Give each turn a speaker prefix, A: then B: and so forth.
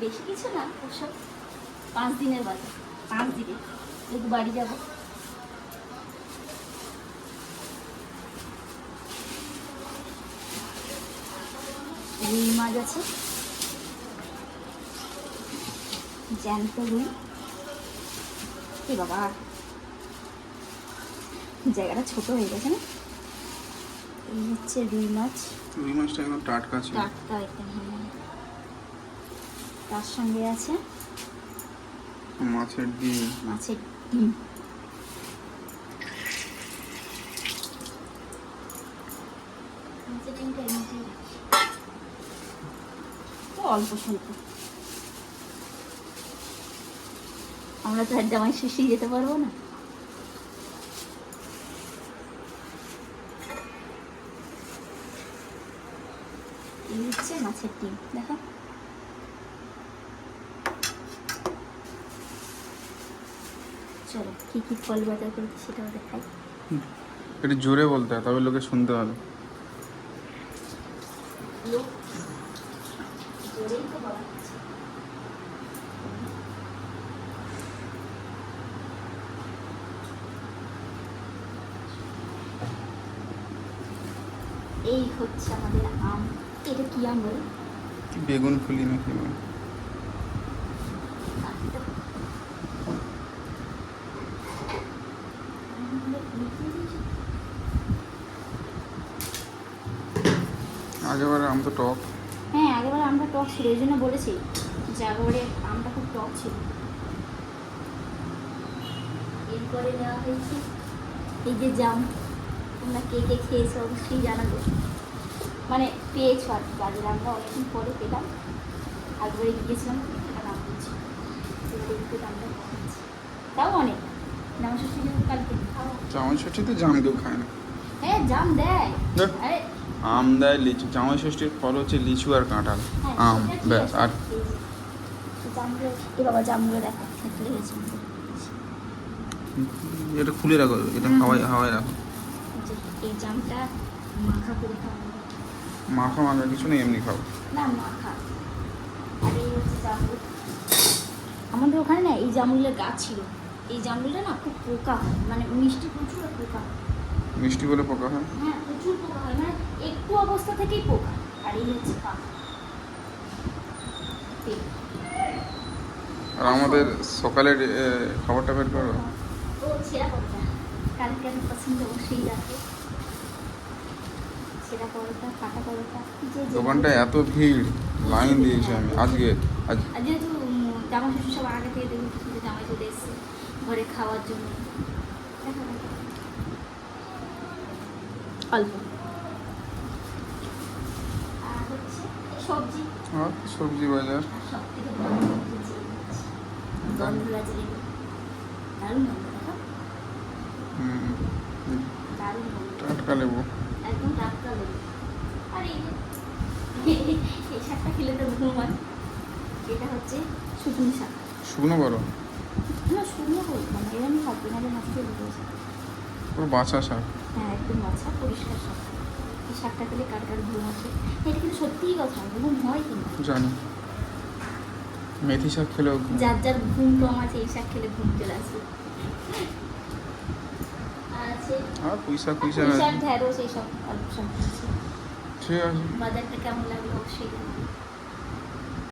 A: বেশি কিছু না, ওসব 5 দিনের বাজার। 5 দিনে একটু বাড়ি যাব। রুই মাছ আছে, জ্যান্ত রুই। এ বাবা, জায়গাটা ছোট হয়ে গেছে না। এই হচ্ছে রুই মাছ।
B: রুই মাছটা একদম টাটকা ছিল।
A: টাটকা একদম। তার সঙ্গে আছে
B: মাছের ডিম।
A: মাছের ডিম। মাছের ডিমটা এমনিতেই অল্প স্বল্প। আমরা তো আর জামাই ষষ্ঠী যেতে পারবো না। এই হচ্ছে মাছের ডিম, দেখো। চলো কি কি ফল বাজার করেছি সেটাও দেখাই।
B: একটু জোরে বলতে হয়, তবে লোকে শুনতে হবে।
A: লোক জোরেই তো বলা হচ্ছে। এই হচ্ছে আমাদের আম। এটা কি আম বলে?
B: বেগুন ফুলি নাকি বলে? আগেবারে আম তো টক।
A: হ্যাঁ, আগেবার আমটা টক ছিল, ওই জন্য বলেছি যে আগেবারে আমটা খুব টক ছিল। এরপরে নেওয়া হয়েছে এই যে জাম। তোমরা কে কে খেয়েছো অবশ্যই জানাবে, মানে পেয়েছো আর কি। কাজের আমরা অনেকদিন পরে পেলাম। আগেবারে গিয়েছিলাম, একটা নাম দিচ্ছি, একটু দামটা খাচ্ছি, তাও অনেক। জামা ষষ্ঠী যখন কালকে খাও।
B: জামাই ষষ্ঠীতে জাম কেউ খায় না।
A: হ্যাঁ, জাম দেয়। আরে
B: আম দেয়, লিচু। জামাই ষষ্ঠীর ফল হচ্ছে লিচু আর কাঁঠাল।
A: হ্যাঁ,
B: আম
A: সেটা ঠিক
B: ব্যাস।
A: আছে।
B: আর
A: জামগুলো, এ বাবা, জামগুলো দেখো ক্ষেত্রে হয়েছে।
B: এটা খুলে রাখো, এটা হাওয়ায় রাখো।
A: এই জামটা মাখা করে খাওয়া।
B: মাখা মাখা কিছু নেই, এমনি খাও।
A: না, মাখা। আর এই হচ্ছে জামগুলো। আমাদের ওখানে না এই জামগুলোর গাছ ছিল। এই জামগুলো না খুব পোকা হয়, মানে মিষ্টি প্রচুর আর পোকা হয়।
B: মিষ্টি বলে পোকা হয়?
A: হ্যাঁ, প্রচুর পোকা হয়, মানে একটু অবস্থা থেকেই পোকা। আর এই হচ্ছে পাকা।
B: আর আমাদের সকালের খাবারটা বের করো।
A: ও ছেঁড়া পরোটা, কালকে আমি পছন্দ অবশ্যই রাখবো। ছেঁড়া পরোটা, কাটা পরোটা।
B: দোকানটা এত ভিড়, লাইন দিয়েছি আমি আজকে।
A: আর যেহেতু জামা ষষ্ঠী সব আগে থেকে দেখুন কিছু জামাই চলে এসছে ঘরে খাওয়ার জন্য। অল্প। আর হচ্ছে সবজি।
B: আর সবজি বাজার।
A: সব থেকে বড় গন্ধরাজ লেবু। দারুণ গন্ধ, দেখো। দারুণ গন্ধ,
B: টাটকা লেবু।
A: একদম টাটকা লেবু। আর এই এই শাকটা খেলে তো ঘুম হয়। এটা হচ্ছে শুকনো শাক।
B: শুকনো করো?
A: না, শুকনো করবো না, এর আমি খাবো না, মাছ দিয়ে দিয়েছি।
B: পুরো বাছা শাক।
A: হ্যাঁ, একদম বাছা পরিষ্কার শাক। এই শাকটা খেলে কার কার ঘুম আসে? এটা কিন্তু সত্যিই কথা, ঘুম হয় কিন্তু।
B: জানি। মেথি শাক খেলেও
A: যার যার ঘুম কম আছে এই শাক খেলে ঘুম চলে আসবে। আর আছে
B: আর পুঁই শাক
A: ঢেঁড়স, এইসব অল্প সব।
B: ঠিক আছে।
A: বাজারটা কেমন লাগলো অবশ্যই জানাবেন।